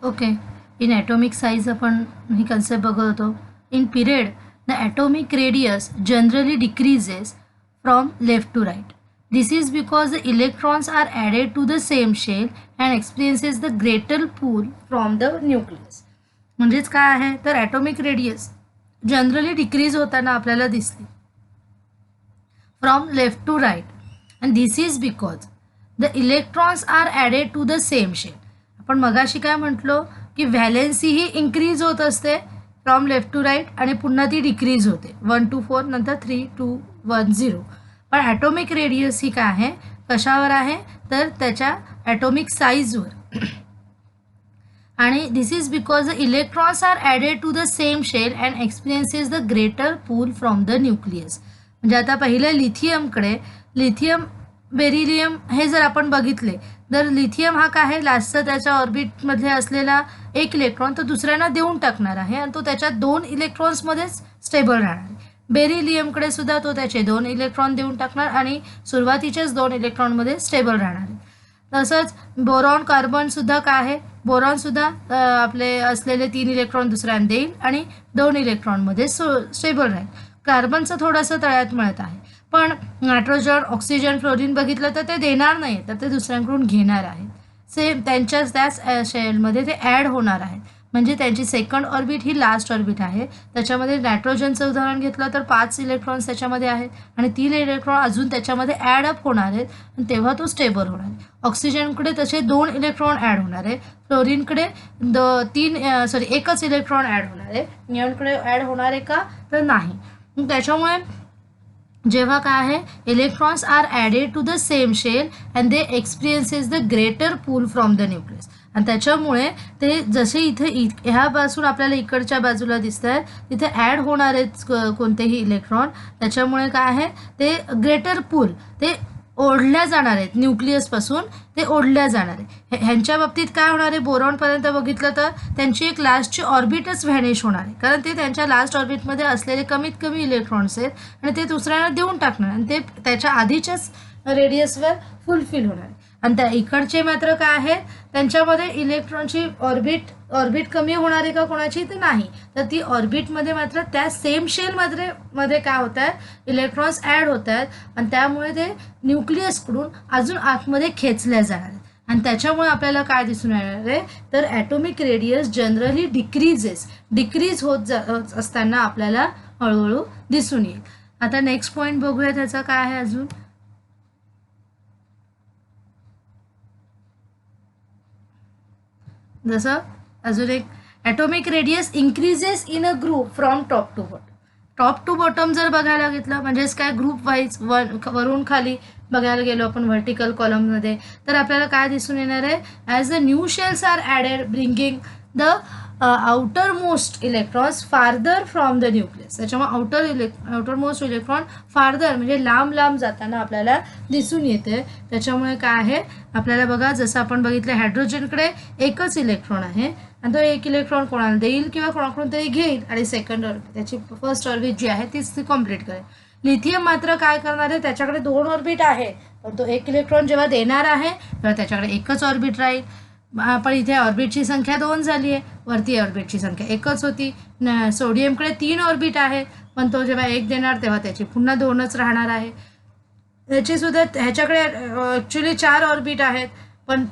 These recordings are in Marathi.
ओके. इन ॲटॉमिक साईज आपण ही कन्सेप्ट बघत होतो. In period the atomic radius generally decreases from left to right. This is because the electrons are added to the same shell and experiences the greater pull from the nucleus. म्हणजेच काय आहे तर ॲटॉमिक रेडियस जनरली डिक्रीज होताना आपल्याला दिसते from left to right and this is because the electrons are added to the same shell. आपण मगाशी काय म्हटलो की व्हॅलेन्सी ही इन्क्रीज होत असते फ्रॉम लेफ्ट टू राईट आणि पुन्हा ती डिक्रीज होते 1 to 4 नंतर 3 to 1 0. पण ॲटॉमिक रेडियस ही काय आहे कशावर आहे तर त्याच्या ॲटॉमिक साईजवर. आणि this is because the electrons are added to the same shell and experiences the greater pull from the nucleus. म्हणजे आता पहिलं लिथियम बेरिलियम हे जर आपण बघितले तर लिथियम हा काय आहे लास्टचा त्याच्या ऑर्बिटमध्ये असलेला एक इलेक्ट्रॉन तो दुसऱ्यांना देऊन टाकणार आहे आणि तो त्याच्या 2 इलेक्ट्रॉन्समध्येच स्टेबल राहणार आहे. बेरिलियमकडे सुद्धा तो त्याचे 2 इलेक्ट्रॉन देऊन टाकणार आणि सुरुवातीच्याच 2 इलेक्ट्रॉनमध्ये स्टेबल राहणार आहे. तसंच बोरॉन कार्बनसुद्धा काय आहे बोरॉनसुद्धा आपले असलेले 3 इलेक्ट्रॉन दुसऱ्यांना देईल आणि 2 इलेक्ट्रॉनमध्ये स्टेबल राहील. कार्बनचं थोडंसं तळ्यात मिळत आहे पण नायट्रोजन ऑक्सिजन फ्लोरीन बघितलं तर ते देणार नाही तर ते दुसऱ्यांकडून घेणार आहेत. सेम त्यांच्याच त्याच शेलमध्ये ते ॲड होणार आहेत. म्हणजे त्यांची सेकंड ऑर्बिट ही लास्ट ऑर्बिट आहे. त्याच्यामध्ये नायट्रोजनचं उदाहरण घेतलं तर 5 इलेक्ट्रॉन्स त्याच्यामध्ये आहेत आणि 3 इलेक्ट्रॉन अजून त्याच्यामध्ये ॲड अप होणार आहेत आणि तेव्हा तो स्टेबल होणार आहे. ऑक्सिजनकडे तसे 2 इलेक्ट्रॉन ॲड होणार आहे. फ्लोरीनकडे 1च इलेक्ट्रॉन ॲड होणार आहे. निऑनकडे ॲड होणार आहे का तर नाही. त्याच्यामुळे जेव्हा काय आहे electrons are added to the same shell and they experiences the greater pull from the nucleus. आणि त्याच्यामुळे ते जसे इथे ह्यापासून आपल्याला इकडच्या बाजूला दिसत आहेत तिथे ॲड होणार आहेत कोणतेही इलेक्ट्रॉन. त्याच्यामुळे काय आहे ते ग्रेटर पूल ते ओढल्या जाणार आहेत न्यूक्लियसपासून ते ओढल्या जाणार आहे. ह्यांच्या बाबतीत काय होणार आहे बोरॉनपर्यंत बघितलं तर त्यांची एक लास्टची ऑर्बिटच व्हॅनिश होणार आहे कारण ते त्यांच्या लास्ट ऑर्बिटमध्ये असलेले कमीत कमी इलेक्ट्रॉन्स आहेत आणि ते दुसऱ्यांना देऊन टाकणार आणि ते त्याच्या आधीच्याच रेडियसवर फुलफिल होणार आहे. आणि त्या इकडचे मात्र काय आहे त्यांच्यामध्ये इलेक्ट्रॉनची ऑर्बिट कमी होणार आहे का कोणाची तर नाही तर ती ऑर्बिटमध्ये मात्र त्या सेम शेलमध्ये काय होत आहे इलेक्ट्रॉन्स ॲड होत आहेत आणि त्यामुळे ते न्यूक्लियसकडून अजून आतमध्ये खेचल्या जाणार आहेत. आणि त्याच्यामुळे आपल्याला काय दिसून येणार आहे तर ॲटॉमिक रेडियस जनरली डिक्रीज होत असताना आपल्याला हळूहळू दिसून येईल. आता नेक्स्ट पॉईंट बघूया त्याचा काय आहे अजून. जसं अजून एक atomic radius increases in a group from top to bottom जर बघायला घेतलं म्हणजेच काय ग्रुप वाईज वरून खाली बघायला गेलो आपण व्हर्टिकल कॉलममध्ये तर आपल्याला काय दिसून येणार आहे as the new shells are added bringing the outermost electrons farther from the nucleus. त्याच्यामुळे आउटर मोस्ट इलेक्ट्रॉन फार्दर म्हणजे लांब जाताना आपल्याला दिसून येते. त्याच्यामुळे काय आहे आपल्याला बघा जसं आपण बघितलं हायड्रोजनकडे एकच इलेक्ट्रॉन आहे आणि तो एक इलेक्ट्रॉन कोणाला देईल किंवा कोणाकडून तरी घेईल आणि सेकंड ऑर्बिट त्याची फर्स्ट ऑर्बिट जी आहे तीच ती कम्प्लीट करेल. लिथियम मात्र काय करणार आहे त्याच्याकडे 2 ऑर्बिट आहे पण तो एक इलेक्ट्रॉन जेव्हा देणार आहे तेव्हा त्याच्याकडे एकच ऑर्बिट राहील. पण इथे ऑर्बिटची संख्या 2 झाली आहे वरती ऑर्बिटची संख्या एकच होती. सोडियमकडे 3 ऑर्बिट आहे पण तो जेव्हा 1 देणार तेव्हा त्याची पुन्हा 2च राहणार आहे. ह्याच्याकडे ॲक्च्युली 4 ऑर्बिट आहेत पण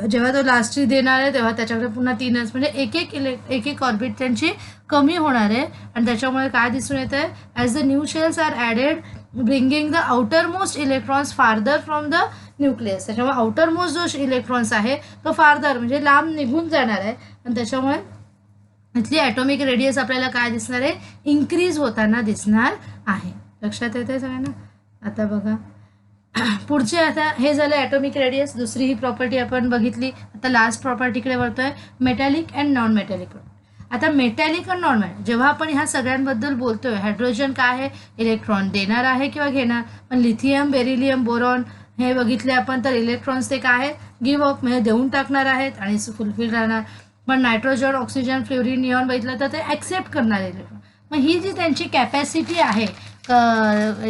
जेव्हा तो लास्टची देणार आहे तेव्हा त्याच्याकडे पुन्हा 3च म्हणजे एक ऑर्बिट त्यांची कमी होणार आहे. आणि त्याच्यामुळे काय दिसून येतं आहे as the new shells are added bringing the outermost electrons farther from the nucleus. त्याच्यामुळे आउटर मोस्ट जो इलेक्ट्रॉन्स आहे तो फार्दर म्हणजे लांब निघून जाणार आहे आणि त्याच्यामुळे इथली ॲटॉमिक रेडियस आपल्याला काय दिसणार आहे इन्क्रीज होताना दिसणार आहे. लक्षात येते सगळ्यांना. आता बघा पुढचे आता हे झालं ॲटॉमिक रेडियस. दुसरी ही प्रॉपर्टी आपण बघितली. आता लास्ट प्रॉपर्टीकडे वळतोय मेटॅलिक अँड नॉन मेटॅलिक. आता मेटॅलिक आणि नॉन मेटॅलिक जेव्हा आपण ह्या सगळ्यांबद्दल बोलतोय हायड्रोजन काय आहे इलेक्ट्रॉन देणार आहे किंवा घेणार पण लिथियम बेरिलियम बोरॉन हे बघितले आपण तर इलेक्ट्रॉन्स ते काय आहेत गिव्ह अप म्हणजे देऊन टाकणार आहेत आणि फुलफिल राहणार. पण नायट्रोजन ऑक्सिजन फ्लोरीन निऑन बघितलं तर ते ॲक्सेप्ट करणार इलेक्ट्रॉन. मग ही जी त्यांची कॅपॅसिटी आहे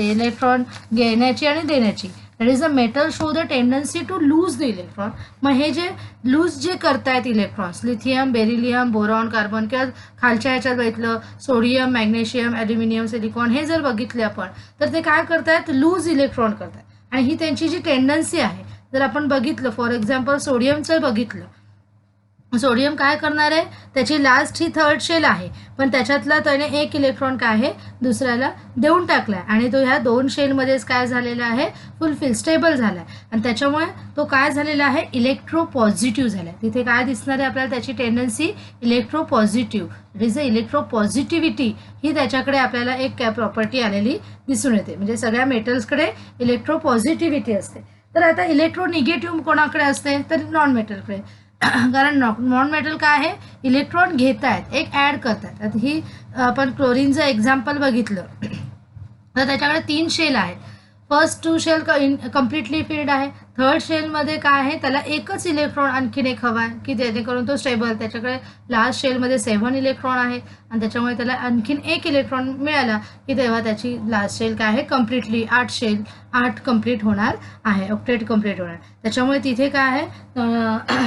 इलेक्ट्रॉन घेण्याची आणि देण्याची that is the metal show the tendency to lose the electron. मग हे जे लूज जे करतायत electrons, lithium, beryllium, boron, carbon किंवा खालच्या ह्याच्यात बघितलं सोडियम, मॅग्नेशियम, ॲल्युमिनियम, सिलिकॉन, हे जर बघितले आपण तर ते काय करतायत, लूज इलेक्ट्रॉन करतायत. आणि ही त्यांची जी टेंडन्सी आहे, जर आपण बघितलं फॉर एक्झाम्पल सोडियमचं बघितलं, सोडियम काय करणार आहे, त्याची लास्ट ही थर्ड शेल आहे, पण त्याच्यातला त्याने एक इलेक्ट्रॉन काय आहे दुसऱ्याला देऊन टाकला आहे आणि तो ह्या दोन शेलमध्येच काय झालेला आहे, फुलफिल स्टेबल झाला आहे. आणि त्याच्यामुळे तो काय झालेला आहे, इलेक्ट्रो पॉझिटिव्ह झाला आहे. तिथे काय दिसणार आहे आपल्याला, त्याची tendency electro positive, it is a electro positivity, ही त्याच्याकडे आपल्याला एक काय प्रॉपर्टी आलेली दिसून येते. म्हणजे सगळ्या मेटल्सकडे इलेक्ट्रो पॉझिटिव्हिटी असते. तर आता इलेक्ट्रो निगेटिव्ह कोणाकडे असते, तर नॉन मेटलकडे. कारण नॉन मेटल काय आहे, इलेक्ट्रॉन घेत आहेत, एक ॲड करतात. आता ही आपण क्लोरीनचं एक्झाम्पल बघितलं तर त्याच्याकडे 3 शेल आहेत. फर्स्ट 2 शेल कम्प्लिटली फिल्ड आहे. थर्ड शेलमध्ये काय आहे, त्याला एकच इलेक्ट्रॉन आणखीन एक हवा आहे की जेणेकरून तो स्टेबल. त्याच्याकडे लास्ट शेलमध्ये 7 इलेक्ट्रॉन आहे आणि त्याच्यामुळे त्याला आणखीन एक इलेक्ट्रॉन मिळाला की तेव्हा त्याची लास्ट शेल काय आहे, कम्प्लिटली 8 कम्प्लीट होणार आहे, ऑक्टेट कम्प्लीट होणार. त्याच्यामुळे तिथे काय आहे,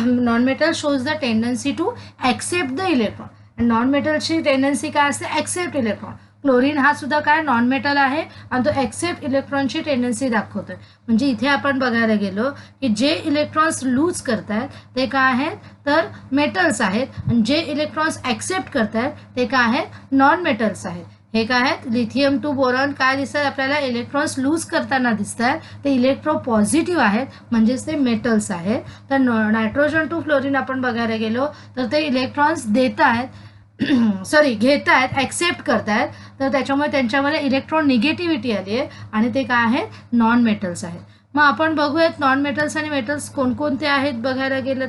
non metal shows the tendency to accept the electron. आणि नॉन मेटलची टेंडन्सी काय असते, ॲक्सेप्ट इलेक्ट्रॉन. क्लोरीन हा सुद्धा काय नॉन मेटल आहे आणि तो ॲक्सेप्ट इलेक्ट्रॉनची टेंडन्सी दाखवतोय. म्हणजे इथे आपण बघायला गेलो की जे इलेक्ट्रॉन्स लूज करतायत ते काय आहेत, तर मेटल्स आहेत, आणि जे इलेक्ट्रॉन्स ॲक्सेप्ट करतायत ते काय आहेत, नॉन मेटल्स आहेत. हे काय आहेत, लिथियम टू बोरॉन काय दिसतात आपल्याला, इलेक्ट्रॉन्स लूज करताना दिसत आहेत, ते इलेक्ट्रो पॉझिटिव्ह आहेत, म्हणजेच ते मेटल्स आहेत. तर नायट्रोजन टू फ्लोरीन आपण बघायला गेलो तर ते इलेक्ट्रॉन्स देत आहेत सॉरी घेत आहेत, ॲक्सेप्ट करत आहेत, तर त्याच्यामुळे त्यांच्यामध्ये इलेक्ट्रॉन निगेटिव्हिटी आली आहे आणि ते काय आहेत, नॉन मेटल्स आहेत. मग आपण बघूयात नॉन मेटल्स आणि मेटल्स कोणकोणते आहेत बघायला गेलं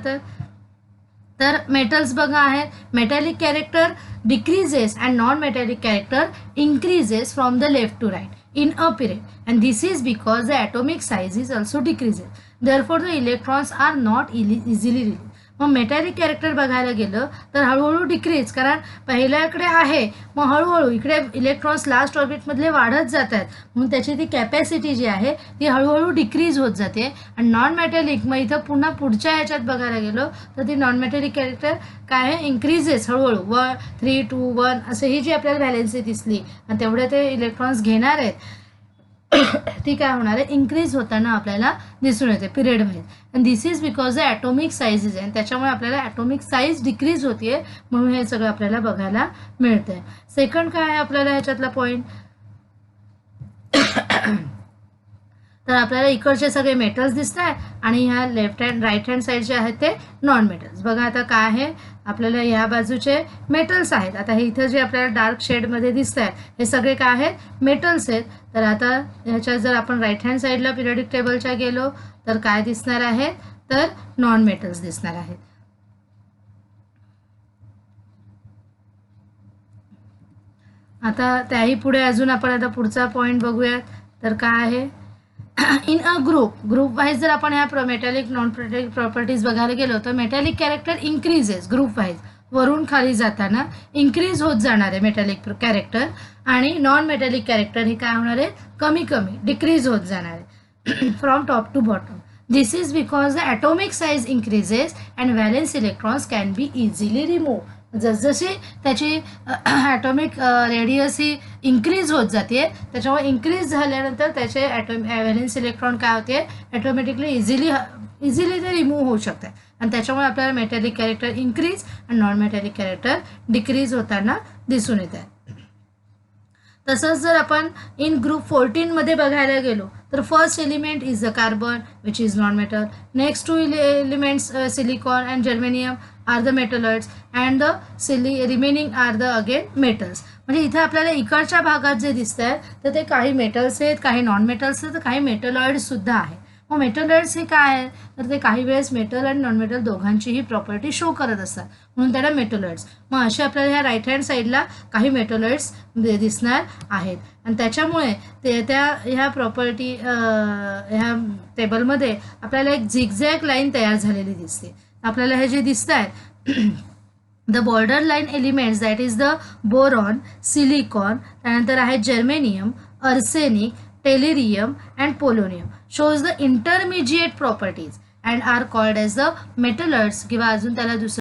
तर मेटल्स बघा आहेत, metallic character decreases and non metallic character increases from the left to right in a period, and this is because the atomic size is also decreases. Therefore the electrons are not easily released. मग मेटॅलिक कॅरेक्टर बघायला गेलं तर हळूहळू डिक्रीज, कारण पहिल्याकडे आहे, मग हळूहळू इकडे इलेक्ट्रॉन्स लास्ट ऑर्बिटमधले वाढत जात आहेत, म्हणून त्याची ती कॅपॅसिटी जी आहे ती हळूहळू डिक्रीज होत जाते. आणि नॉन मेटॅलिक, मग इथं पुन्हा पुढच्या ह्याच्यात बघायला गेलो तर ती नॉन मेटॅलिक कॅरेक्टर काय आहे, इन्क्रीजेस हळूहळू 1 3 2 1 असं ही जी आपल्याला व्हॅलेन्सी दिसली आणि तेवढे ते इलेक्ट्रॉन्स घेणार आहेत ती काय होणार आहे, इन्क्रीज होताना आपल्याला दिसून येते पिरियड वाईज. आणि this is because the atomic size is आहे, त्याच्यामुळे आपल्याला ॲटॉमिक साईज डिक्रीज होतीये, म्हणून हे सगळं आपल्याला बघायला मिळतंय. सेकंड काय आहे आपल्याला ह्याच्यातला पॉईंट, तर आपल्याला इकडचे सगळे मेटल्स दिसत आहेत आणि ह्या left hand right hand side जे आहेत ते नॉन मेटल्स. बघा आता काय आहे, आपल्याला ह्या बाजूचे मेटल्स आहेत. आता हे इथं जे आपल्याला डार्क शेडमध्ये दिसत आहे हे सगळे काय आहेत, मेटल्स आहेत. तर आता ह्याच्यात जर आपण राईट हँड साईडला पिरियडिक टेबलच्या गेलो तर काय दिसणार आहे, तर नॉन मेटल्स दिसणार आहेत. आता त्याही पुढे अजून आपण आता पुढचा पॉईंट बघूयात. तर काय आहे, इन अ ग्रुप वाईज जर आपण ह्या मेटॅलिक नॉन मेटॅलिक प्रॉपर्टीज बघायला गेलो तर metallic character increases group wise, वरून खाली जाताना इन्क्रीज होत जाणार आहे मेटॅलिक कॅरेक्टर, आणि नॉन मेटॅलिक कॅरेक्टर हे काय होणार आहे, कमी कमी डिक्रीज होत जाणार आहे from top to bottom. This is because the atomic size increases and valence electrons can be easily remove. जसजशी त्याची ॲटॉमिक रेडियस ही इन्क्रीज होत जाते, त्याच्यामुळे इन्क्रीज झाल्यानंतर त्याचे व्हॅलेन्स इलेक्ट्रॉन काय होते, ॲटोमॅटिकली इझिली ते रिमूव्ह होऊ शकतात. आणि त्याच्यामुळे आपल्याला मेटॅलिक कॅरेक्टर इन्क्रीज आणि नॉन मेटॅलिक कॅरेक्टर डिक्रीज होताना दिसून येत आहे. तसंच जर आपण इन ग्रुप 14 मध्ये बघायला गेलो तर first element is the carbon which is non metal, next 2 elements silicon and germanium are the metalloids and the remaining are the again metals. म्हणजे इथे आपल्याला इकडच्या भागात जे दिसत आहे तर ते काही मेटल्स आहेत, काही नॉन मेटल्स आहेत, तर काही मेटलॉइड्स सुद्धा आहेत. मग मेटलॉइड्स हे काय आहे, तर ते काही वेळेस मेटल आणि नॉन मेटल दोघांचीही प्रॉपर्टी शो करत असतात, म्हणून त्याला मेटलॉइड्स. मग असे आपल्याला ह्या राईट हँड साईडला काही मेटलॉइड्स दिसणार आहेत. आणि त्याच्यामुळे ते ह्या प्रॉपर्टी ह्या टेबलमध्ये आपल्याला एक झिगझॅग लाईन तयार झालेली दिसते. आपल्याला हे जे दिसत आहे the border line elements that is the boron, silicon, त्यानंतर आहे germanium, arsenic, tellurium and polonium shows the intermediate properties and are called as the metal earths किंवा अजून त्याला दुसरं